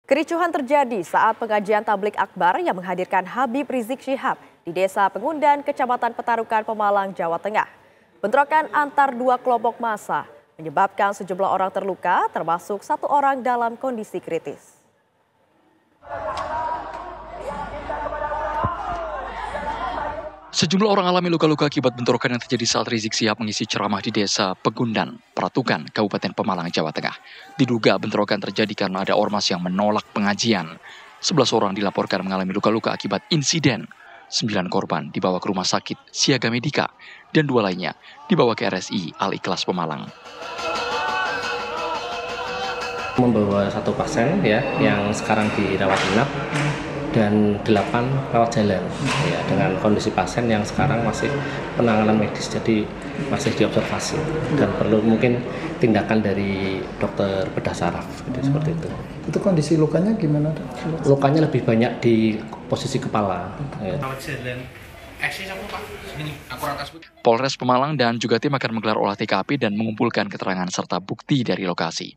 Kericuhan terjadi saat pengajian tablik akbar yang menghadirkan Habib Rizik Syihab di Desa Pengundan, Kecamatan Petarukan, Pemalang, Jawa Tengah. Bentrokan antar dua kelompok massa menyebabkan sejumlah orang terluka, termasuk satu orang dalam kondisi kritis. Sejumlah orang alami luka-luka akibat bentrokan yang terjadi saat Rizik Syihab mengisi ceramah di Desa Pegundan, Peratukan, Kabupaten Pemalang, Jawa Tengah. Diduga bentrokan terjadi karena ada ormas yang menolak pengajian. 11 orang dilaporkan mengalami luka-luka akibat insiden. 9 korban dibawa ke rumah sakit Siaga Medika dan 2 lainnya dibawa ke RSI Al-Ikhlas Pemalang. Membawa 1 pasien yang sekarang dirawat inap dan 8 rawat jalan dengan kondisi pasien yang sekarang masih penanganan medis, jadi masih diobservasi dan perlu mungkin tindakan dari dokter bedah saraf seperti itu. Itu kondisi lukanya gimana? Lukanya lebih banyak di posisi kepala. Polres Pemalang dan juga tim akan menggelar olah TKP dan mengumpulkan keterangan serta bukti dari lokasi.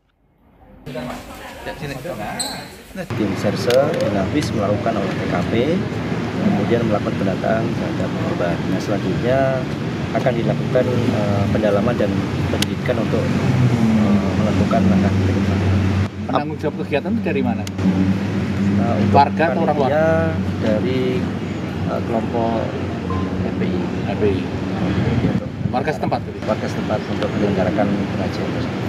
Tim Serse Inavis melakukan olah TKP, kemudian melakukan pendataan terhadap korban. Nah, selanjutnya akan dilakukan pendalaman dan penyidikan untuk menentukan langkah berikutnya. Penanggung jawab kegiatan itu dari mana? Warga atau orang luar? Dari kelompok FPI. Warga setempat? Warga setempat untuk menyelenggarakan pengajian tersebut.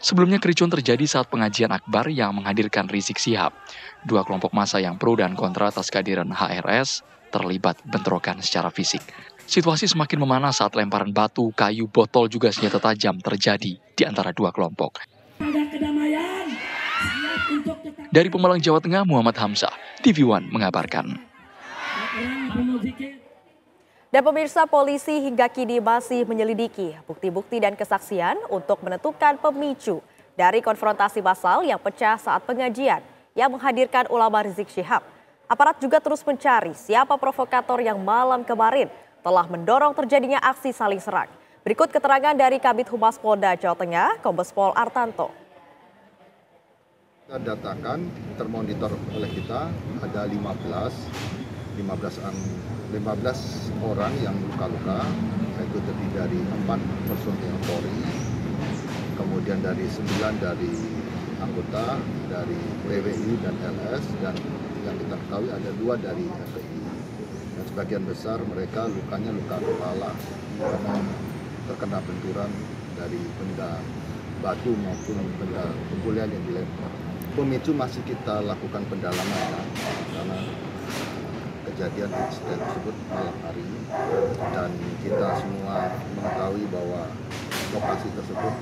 Sebelumnya kericuan terjadi saat pengajian akbar yang menghadirkan Rizik Syihab. 2 kelompok massa yang pro dan kontra atas kehadiran HRS terlibat bentrokan secara fisik. Situasi semakin memanas saat lemparan batu, kayu, botol juga senjata tajam terjadi di antara 2 kelompok. Dari Pemalang, Jawa Tengah, Muhammad Hamzah, TV One mengabarkan. Dan pemirsa, polisi hingga kini masih menyelidiki bukti-bukti dan kesaksian untuk menentukan pemicu dari konfrontasi massal yang pecah saat pengajian yang menghadirkan ulama Rizik Syihab. Aparat juga terus mencari siapa provokator yang malam kemarin telah mendorong terjadinya aksi saling serang. Berikut keterangan dari Kabid Humas Polda Jawa Tengah, Kombes Pol Artanto. Kita datakan, termonitor oleh kita ada 15 orang yang luka-luka, yaitu terdiri dari 4 personil Polri, kemudian dari 9 dari anggota dari PWI dan LS, dan yang kita ketahui ada 2 dari FPI. Dan sebagian besar mereka lukanya luka kepala karena terkena benturan dari benda batu maupun benda tubulan yang dilempar. Pemicu masih kita lakukan pendalaman karena kejadian insiden tersebut malam hari, dan kita semua mengetahui bahwa lokasi tersebut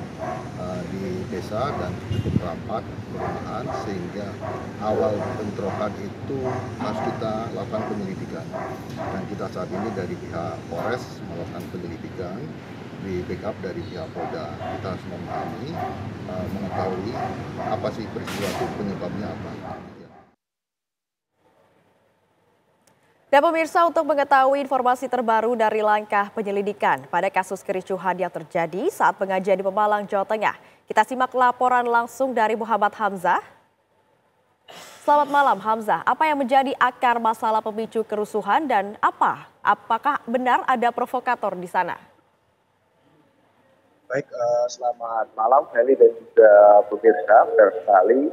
di desa dan cukup rapat perumahan, sehingga awal bentrokan itu harus kita lakukan penyelidikan, dan kita saat ini dari pihak Polres melakukan penyelidikan di backup dari pihak Polda. Kita harus memahami, mengetahui apa sih peristiwa itu, penyebabnya apa. Dan pemirsa, untuk mengetahui informasi terbaru dari langkah penyelidikan pada kasus kericuhan yang terjadi saat pengajian di Pemalang, Jawa Tengah, kita simak laporan langsung dari Muhammad Hamzah. Selamat malam Hamzah, apa yang menjadi akar masalah pemicu kerusuhan dan apakah benar ada provokator di sana? Baik, selamat malam Heli dan juga pemirsa. Benar sekali,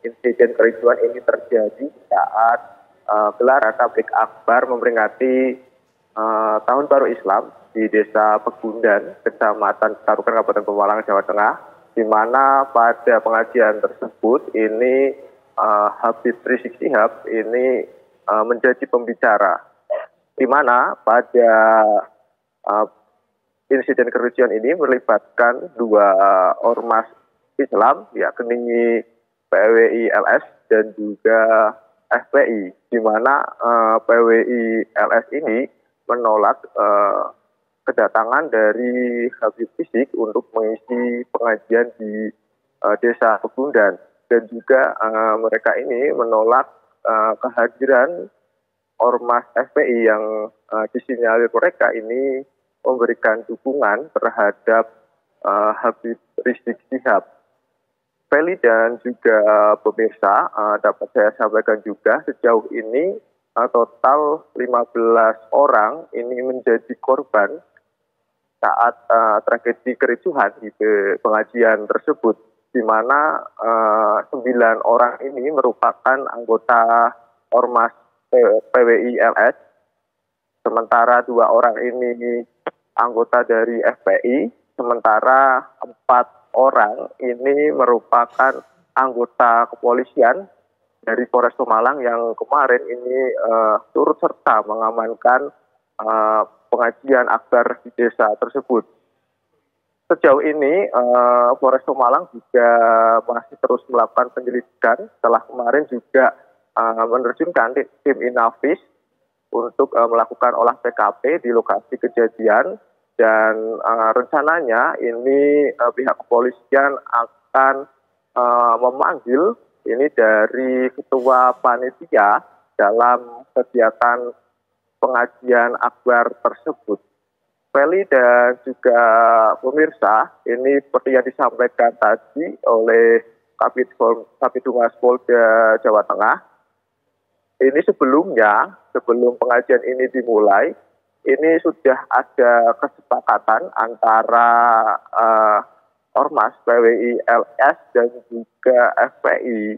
insiden kericuhan ini terjadi saat gelaran tablik akbar memperingati Tahun Baru Islam di Desa Pegundan, Kecamatan Petarukan, Kabupaten Pemalang, Jawa Tengah, di mana pada pengajian tersebut ini Habib Rizik Syihab ini menjadi pembicara, di mana pada insiden kericuhan ini melibatkan 2 ormas Islam, yakni PWI LS dan juga FPI, di mana PWI LS ini menolak kedatangan dari Habib Rizik untuk mengisi pengajian di Desa Pegundan, dan juga mereka ini menolak kehadiran ormas FPI yang disinyalir mereka ini memberikan dukungan terhadap Habib Rizik Syihab. Feli dan juga pemirsa, dapat saya sampaikan juga sejauh ini total 15 orang ini menjadi korban saat tragedi kericuhan di pengajian tersebut, di mana 9 orang ini merupakan anggota Ormas PWI LS, sementara 2 orang ini anggota dari FPI, sementara 4 orang ini merupakan anggota kepolisian dari Polres Pemalang yang kemarin ini turut serta mengamankan pengajian akbar di desa tersebut. Sejauh ini Polres Pemalang juga masih terus melakukan penyelidikan setelah kemarin juga menerjunkan tim Inavis untuk melakukan olah TKP di lokasi kejadian. Dan rencananya ini pihak kepolisian akan memanggil ini dari ketua panitia dalam kegiatan pengajian akbar tersebut. Feli dan juga pemirsa, ini seperti yang disampaikan tadi oleh Kabid Humas Polda Jawa Tengah. Ini sebelumnya, sebelum pengajian ini dimulai, ini sudah ada kesepakatan antara Ormas PWI LS dan juga FPI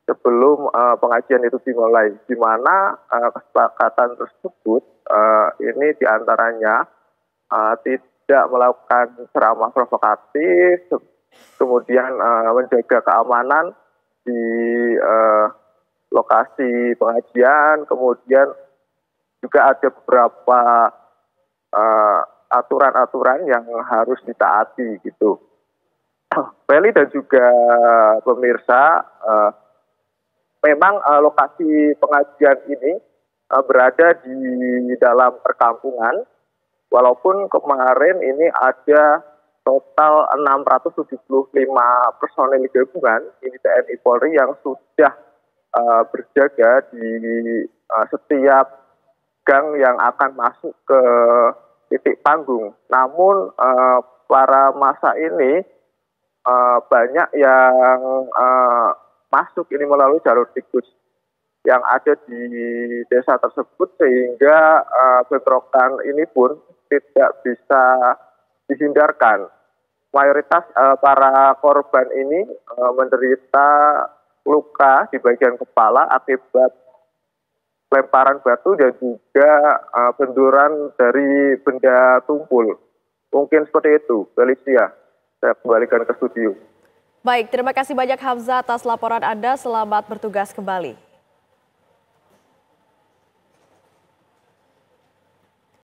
sebelum pengajian itu dimulai, di mana kesepakatan tersebut ini diantaranya tidak melakukan ceramah provokatif, kemudian menjaga keamanan di lokasi pengajian, kemudian juga ada beberapa aturan-aturan yang harus ditaati gitu. Feli dan juga pemirsa, memang lokasi pengajian ini berada di dalam perkampungan, walaupun kemarin ini ada total 675 personel gabungan ini TNI Polri yang sudah berjaga di setiap gang yang akan masuk ke titik panggung. Namun para massa ini banyak yang masuk ini melalui jalur tikus yang ada di desa tersebut, sehingga bentrokan ini pun tidak bisa dihindarkan. Mayoritas para korban ini menderita luka di bagian kepala akibat lemparan batu dan juga benturan dari benda tumpul. Mungkin seperti itu, Felicia. Saya kembalikan ke studio. Baik, terima kasih banyak Hamzah atas laporan Anda. Selamat bertugas kembali.